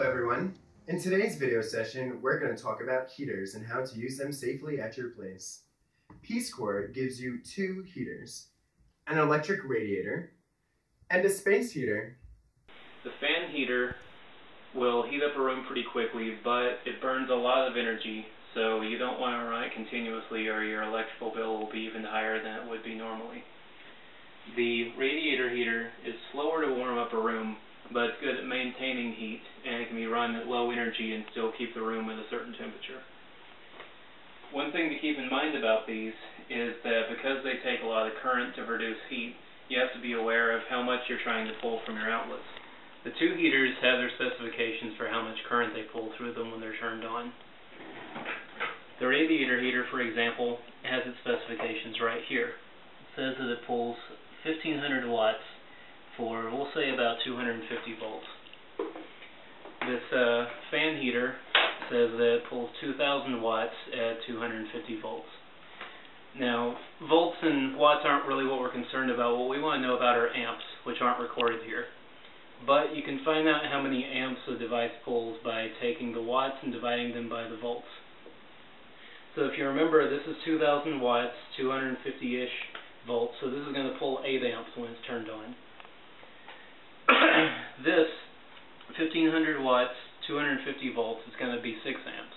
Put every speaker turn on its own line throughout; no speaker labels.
everyone. In today's video session, we're going to talk about heaters and how to use them safely at your place. Peace Corps gives you two heaters, an electric radiator, and a space heater.
The fan heater will heat up a room pretty quickly, but it burns a lot of energy, so you don't want to run it continuously or your electrical bill will be even higher than it would be normally. The radiator heater is slower to warm up a room, but it's good at maintaining heat, and it can be run at low energy and still keep the room at a certain temperature. One thing to keep in mind about these is that because they take a lot of current to produce heat, you have to be aware of how much you're trying to pull from your outlets. The two heaters have their specifications for how much current they pull through them when they're turned on. The radiator heater, for example, has its specifications right here. It says that it pulls 1500 watts for, we'll say, about 250 volts. This fan heater says that it pulls 2000 watts at 250 volts. Now, volts and watts aren't really what we're concerned about. What we want to know about are amps, which aren't recorded here. But you can find out how many amps a device pulls by taking the watts and dividing them by the volts. So if you remember, this is 2000 watts, 250-ish volts, so this is going to pull 8 amps when it's turned on. This 1500 watts, 250 volts is going to be 6 amps.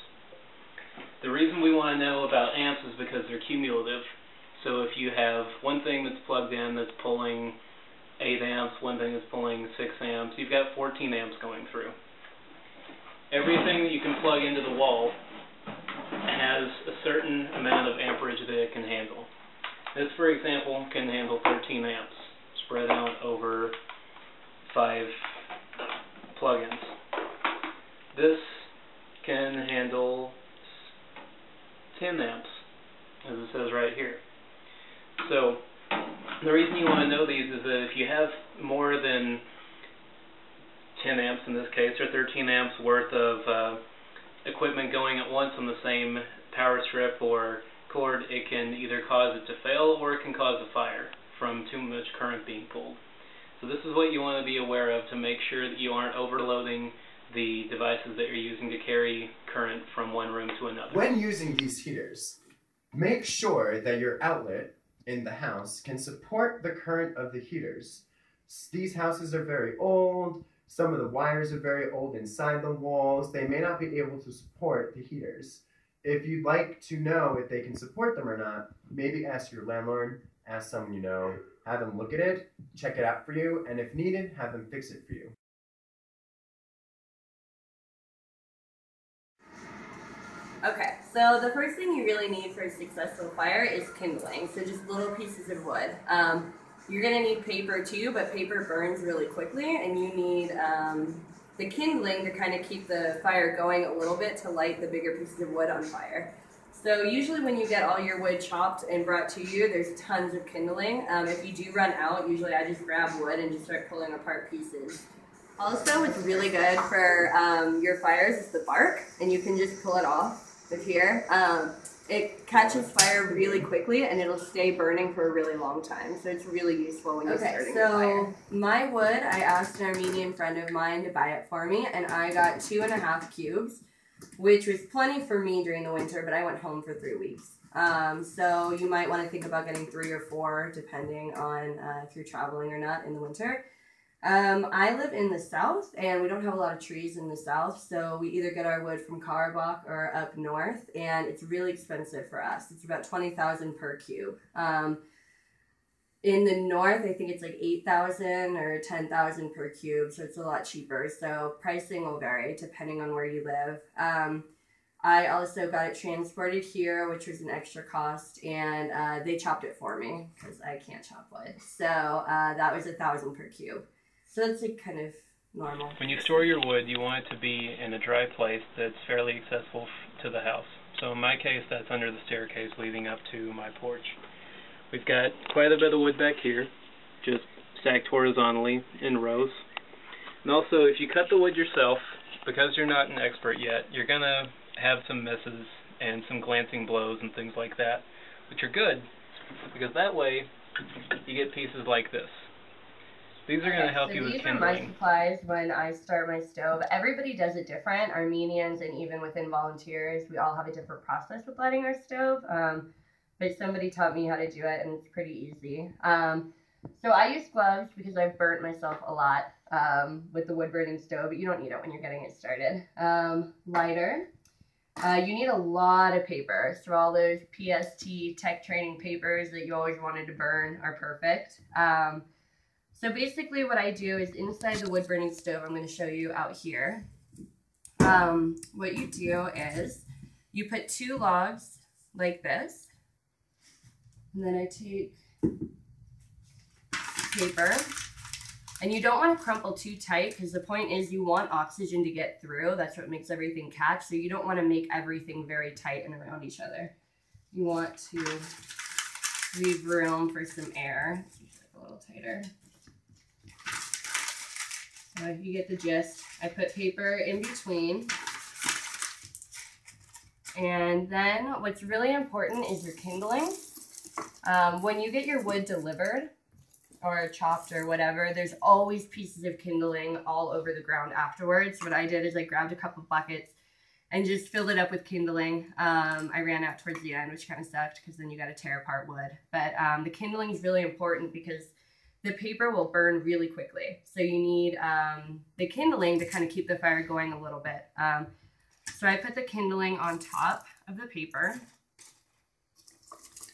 The reason we want to know about amps is because they're cumulative. So if you have one thing that's plugged in that's pulling 8 amps, one thing that's pulling 6 amps, you've got 14 amps going through. Everything that you can plug into the wall has a certain amount of amperage that it can handle. This, for example, can handle 13 amps spread out over 5 plugins. This can handle 10 amps, as it says right here. So the reason you want to know these is that if you have more than 10 amps in this case, or 13 amps worth of equipment going at once on the same power strip or cord, it can either cause it to fail or it can cause a fire from too much current being pulled. So this is what you want to be aware of to make sure that you aren't overloading the devices that you're using to carry current from one room to another.
When using these heaters, make sure that your outlet in the house can support the current of the heaters. These houses are very old. Some of the wires are very old inside the walls. They may not be able to support the heaters. If you'd like to know if they can support them or not, maybe ask your landlord, ask someone you know, have them look at it, check it out for you, and if needed, have them fix it for you.
Okay, so the first thing you really need for a successful fire is kindling, so just little pieces of wood. You're going to need paper too, but paper burns really quickly, and you need the kindling to kind of keep the fire going a little bit to light the bigger pieces of wood on fire. So usually when you get all your wood chopped and brought to you, there's tons of kindling. If you do run out, usually I just grab wood and just start pulling apart pieces. Also, what's really good for your fires is the bark, and you can just pull it off with here. It catches fire really quickly, and it'll stay burning for a really long time, so it's really useful when you're starting a fire. My wood, I asked an Armenian friend of mine to buy it for me, and I got 2.5 cubes, which was plenty for me during the winter, but I went home for 3 weeks. So you might want to think about getting 3 or 4, depending on if you're traveling or not in the winter. I live in the south, and we don't have a lot of trees in the south, so we either get our wood from Karabakh or up north, and it's really expensive for us. It's about $20,000 per cube. In the north, I think it's like $8,000 or $10,000 per cube, so it's a lot cheaper. So pricing will vary depending on where you live. I also got it transported here, which was an extra cost, and they chopped it for me because I can't chop wood. So that was $1,000 per cube. So that's like kind of normal.
When you store your wood, you want it to be in a dry place that's fairly accessible to the house. So in my case, that's under the staircase leading up to my porch. We've got quite a bit of wood back here, just stacked horizontally in rows. And also, if you cut the wood yourself, because you're not an expert yet, you're going to have some misses and some glancing blows and things like that, which are good, because that way you get pieces like this. These are going to help you with kindling.
These are my supplies when I start my stove. Everybody does it different. Armenians and even within volunteers, we all have a different process with lighting our stove. But somebody taught me how to do it, and it's pretty easy. So I use gloves because I've burnt myself a lot with the wood burning stove, but you don't need it when you're getting it started. Lighter. You need a lot of paper. So all those PST tech training papers that you always wanted to burn are perfect. So basically what I do is inside the wood burning stove, I'm going to show you out here. What you do is you put 2 logs like this, and then I take paper, and you don't want to crumple too tight because the point is you want oxygen to get through. That's what makes everything catch. So you don't want to make everything very tight and around each other. You want to leave room for some air. Let's make it a little tighter. So you get the gist. I put paper in between. And then what's really important is your kindling. When you get your wood delivered or chopped or whatever, there's always pieces of kindling all over the ground afterwards. What I did is I grabbed a couple buckets and just filled it up with kindling. I ran out towards the end, which kind of sucked because then you got to tear apart wood. But the kindling is really important because the paper will burn really quickly. So you need the kindling to kind of keep the fire going a little bit. So I put the kindling on top of the paper.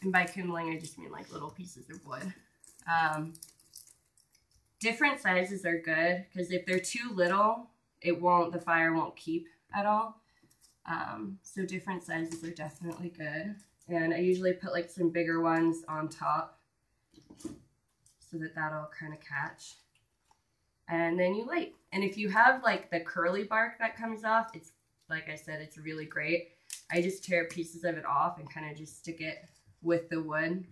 And by kindling, I just mean like little pieces of wood. Different sizes are good because if they're too little, the fire won't keep at all. So different sizes are definitely good. And I usually put like some bigger ones on top so that that'll kind of catch. And then you light. And if you have like the curly bark that comes off, it's, like I said, it's really great. I just tear pieces of it off and kind of just stick it with the wood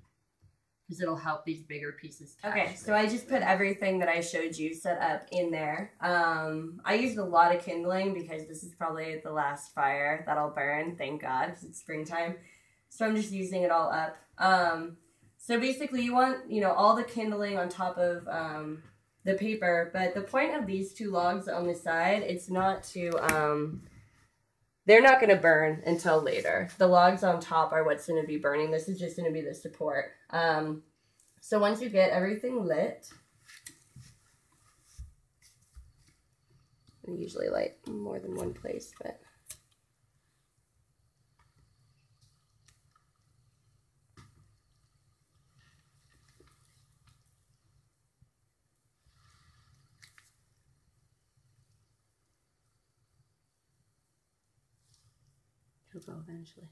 because it'll help these bigger pieces catch. Okay, so I just put everything that I showed you set up in there. I used a lot of kindling because this is probably the last fire that I'll burn, thank God, because it's springtime. So I'm just using it all up. So basically you want, all the kindling on top of the paper, but the point of these 2 logs on the side, it's not to, they're not going to burn until later. The logs on top are what's going to be burning. This is just going to be the support. So once you get everything lit, I usually light more than one place, but it'll go eventually.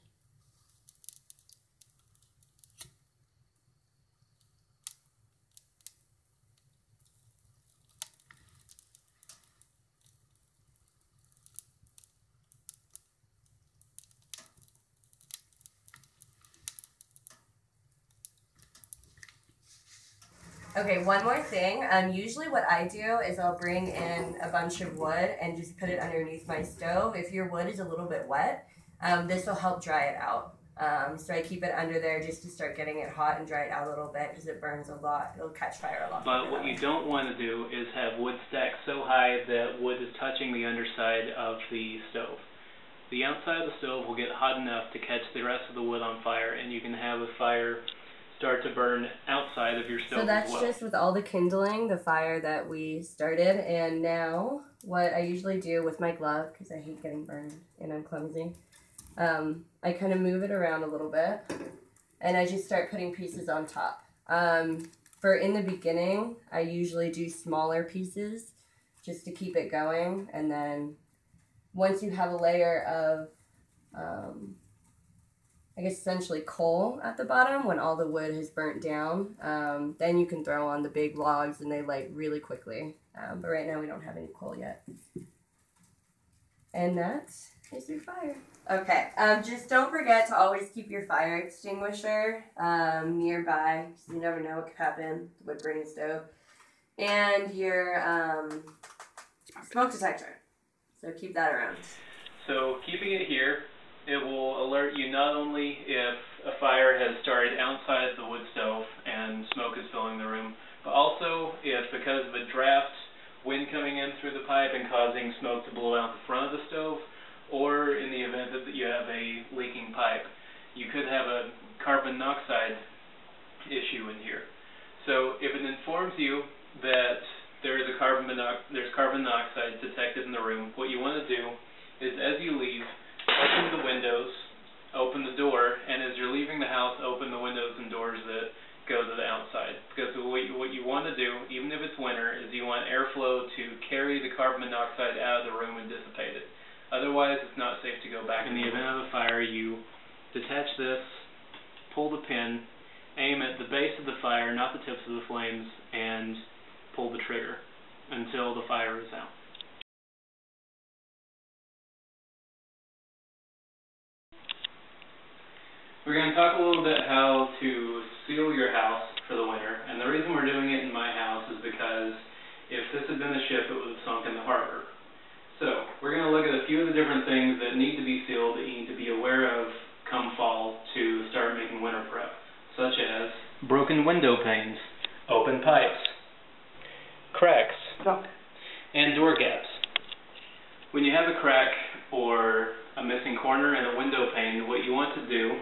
Okay, one more thing. Usually what I do is I'll bring in a bunch of wood and just put it underneath my stove. If your wood is a little bit wet, this will help dry it out. So I keep it under there just to start getting it hot and dry it out a little bit because it burns a lot. It'll catch fire a lot.
But what you don't want to do is have wood stacked so high that wood is touching the underside of the stove. The outside of the stove will get hot enough to catch the rest of the wood on fire, and you can have a fire start to burn outside of your stove. So that's
just with all the kindling, the fire that we started. And now what I usually do with my glove, because I hate getting burned and I'm clumsy, I kind of move it around a little bit and I just start putting pieces on top. For in the beginning, I usually do smaller pieces just to keep it going. And then once you have a layer of I guess essentially coal at the bottom, when all the wood has burnt down, then you can throw on the big logs and they light really quickly. But right now we don't have any coal yet. And that is your fire. Okay, just don't forget to always keep your fire extinguisher nearby, so you never know what could happen with wood burning stove. And your smoke detector, so keep that around.
So keeping it here, it will alert you not only if a fire has started outside the wood stove and smoke is filling the room, but also if, because of a informs you that there's carbon monoxide detected in the room. What you want to do is, as you leave, open the windows, open the door, and as you're leaving the house, open the windows and doors that go to the outside. Because what you want to do, even if it's winter, is you want airflow to carry the carbon monoxide out of the room and dissipate it. Otherwise, it's not safe to go back. In the event of a fire, you detach this, pull the pin, aim at the base of the fire, not the tips of the flames, and pull the trigger until the fire is out. We're going to talk a little bit how to seal your house for the winter, and the reason we're doing it in my house is because if this had been a ship, it would have sunk in the harbor. So, we're going to look at a few of the different things that need to be sealed that you need to be aware of come fall to start making winter prep, such as broken window panes, open pipes, cracks, and door gaps. When you have a crack or a missing corner in a window pane, what you want to do,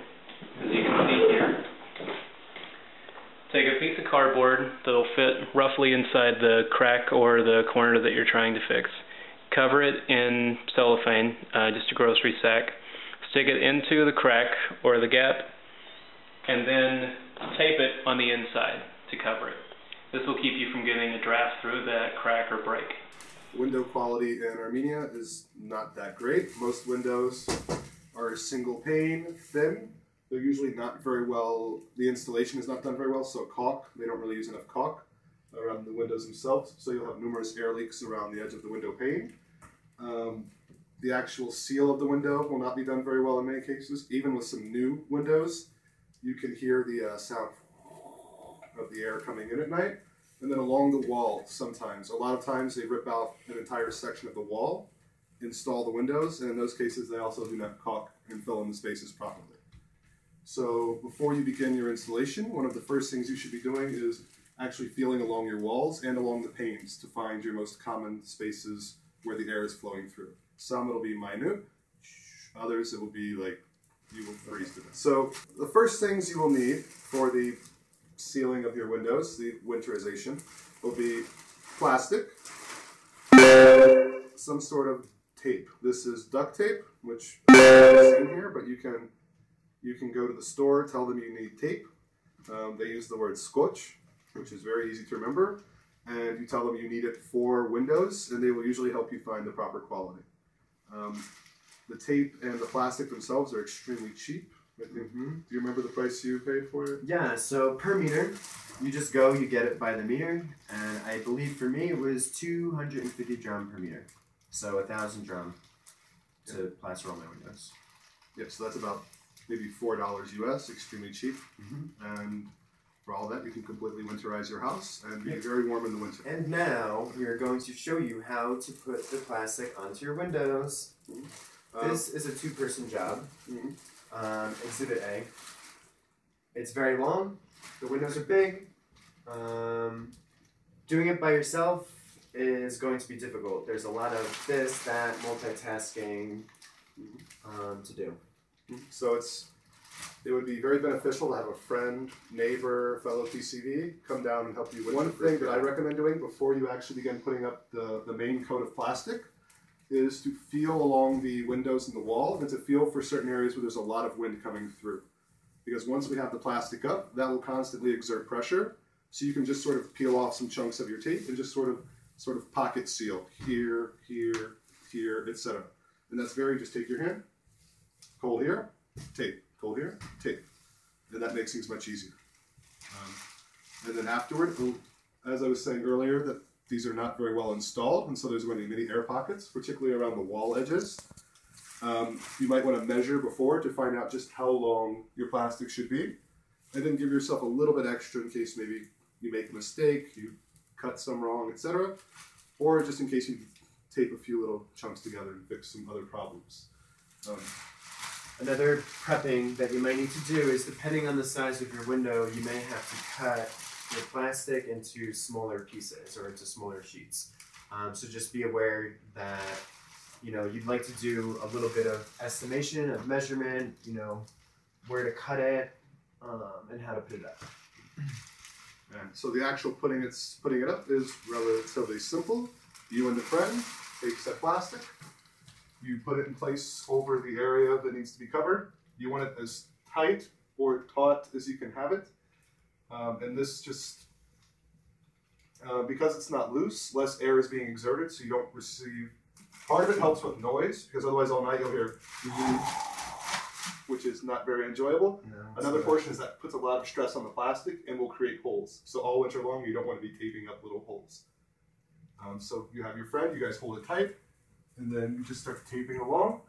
as you can see here, take a piece of cardboard that'll fit roughly inside the crack or the corner that you're trying to fix. Cover it in cellophane, just a grocery sack. Stick it into the crack or the gap, and then tape it on the inside to cover it. This will keep you from getting a draft through that crack or break.
Window quality in Armenia is not that great. Most windows are single pane, thin. They're usually not very well, the installation is not done very well, so caulk, they don't really use enough caulk around the windows themselves, so you'll have numerous air leaks around the edge of the window pane. The actual seal of the window will not be done very well in many cases. Even with some new windows, you can hear the sound of the air coming in at night. And then along the wall, sometimes, a lot of times they rip out an entire section of the wall, install the windows, and in those cases they also do not caulk and fill in the spaces properly. So before you begin your installation, one of the first things you should be doing is actually feeling along your walls and along the panes to find your most common spaces where the air is flowing through. Some it'll be minute, others it will be like you will freeze to death. So the first things you will need for the sealing of your windows, the winterization, will be plastic, some sort of tape. This is duct tape, which you haven't seen here, but you can go to the store, tell them you need tape. They use the word scotch, which is very easy to remember, and you tell them you need it for windows, and they will usually help you find the proper quality. The tape and the plastic themselves are extremely cheap. I think. Do you remember the price you paid for it?
Yeah, so per meter, you just go, you get it by the meter, and I believe for me it was 250 drum per meter. So 1,000 drum to plaster all my windows.
Yeah, so that's about maybe $4 US, extremely cheap. And for all that, you can completely winterize your house and be very warm in the winter.
And now we are going to show you how to put the plastic onto your windows. This is a two-person job. Exhibit A. It's very long. The windows are big. Doing it by yourself is going to be difficult. There's a lot of this, that, multitasking to do.
So it would be very beneficial to have a friend, neighbor, fellow PCV come down and help you with one thing that I recommend doing before you actually begin putting up the main coat of plastic is to feel along the windows and the wall and to feel for certain areas where there's a lot of wind coming through. Because once we have the plastic up, that will constantly exert pressure. So you can just sort of peel off some chunks of your tape and just sort of pocket seal here, here, here, etc. And that's just take your hand, cold here, tape, cold here, tape. And that makes things much easier. And then afterward, as I was saying earlier, that these are not very well installed, and so there's going to be many air pockets, particularly around the wall edges. You might want to measure before to find out just how long your plastic should be, and then give yourself a little bit extra in case maybe you make a mistake, you cut some wrong, etc., or just in case you tape a few little chunks together and fix some other problems.
Another prepping that you might need to do is, depending on the size of your window, you may have to cut your plastic into smaller pieces or into smaller sheets. So just be aware that, you'd like to do a little bit of estimation, of measurement, where to cut it, and how to put it up.
So the actual putting it up is relatively simple. You and the friend take said plastic. You put it in place over the area that needs to be covered. You want it as tight or taut as you can have it. And this just, because it's not loose, less air is being exerted, so you don't receive. Part of it helps with noise, because otherwise all night you'll hear, which is not very enjoyable. No, another portion is that puts a lot of stress on the plastic and will create holes. So all winter long, you don't want to be taping up little holes. So you have your friend, you guys hold it tight, and then you just start taping along,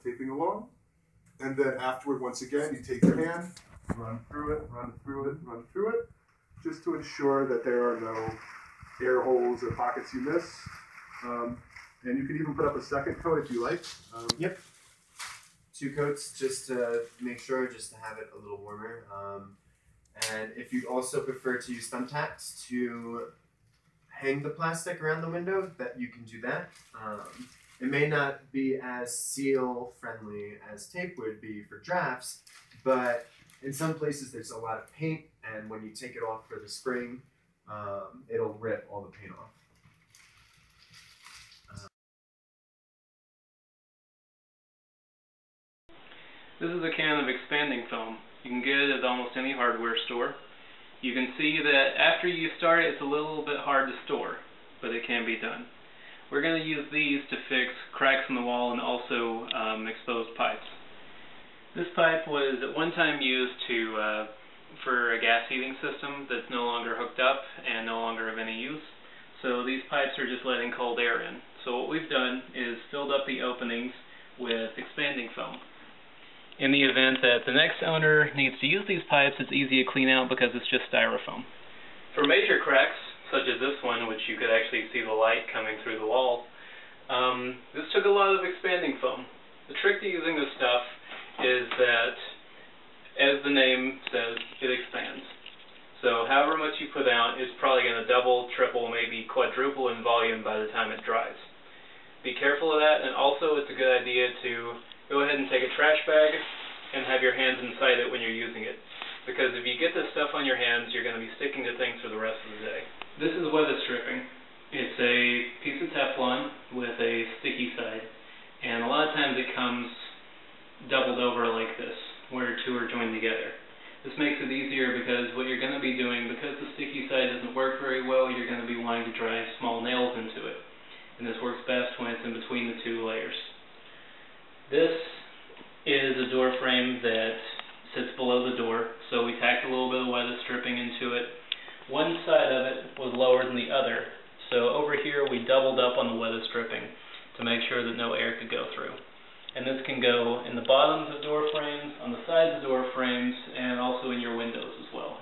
and then afterward, once again, you take your hand, run through it, just to ensure that there are no air holes or pockets you miss. And you can even put up a second coat if you like.
Yep. 2 coats just to make sure, just to have it a little warmer. And if you'd also prefer to use thumbtacks to hang the plastic around the window, that you can do that. It may not be as seal friendly as tape would be for drafts, but in some places there's a lot of paint, and when you take it off for the spring, it'll rip all the paint off.
This is a can of expanding foam. You can get it at almost any hardware store. You can see that after you start it, it's a little bit hard to store, but it can be done. We're going to use these to fix cracks in the wall and also exposed pipes. This pipe was at one time used for a gas heating system that's no longer hooked up and no longer of any use. So these pipes are just letting cold air in. So what we've done is filled up the openings with expanding foam. In the event that the next owner needs to use these pipes, it's easy to clean out because it's just styrofoam. For major cracks, such as this one, which you could actually see the light coming through the wall, this took a lot of expanding foam. The trick to using this stuff is that, as the name says, it expands. So however much you put out is probably going to double, triple, maybe quadruple in volume by the time it dries. Be careful of that, and also it's a good idea to go ahead and take a trash bag and have your hands inside it when you're using it. Because if you get this stuff on your hands, you're going to be sticking to things for the rest of the day. This is weather stripping. It's a piece of Teflon with a sticky side. And a lot of times it comes doubled over like this, where 2 are joined together. This makes it easier because what you're going to be doing, because the sticky side doesn't work very well, you're going to be wanting to drive small nails into it. And this works best when it's in between the 2 layers. This is a door frame that sits below the door, so we tacked a little bit of weather stripping into it. One side of it was lower than the other, so over here we doubled up on the weather stripping to make sure that no air could go through. And this can go in the bottoms of door frames, on the sides of door frames, and also in your windows as well.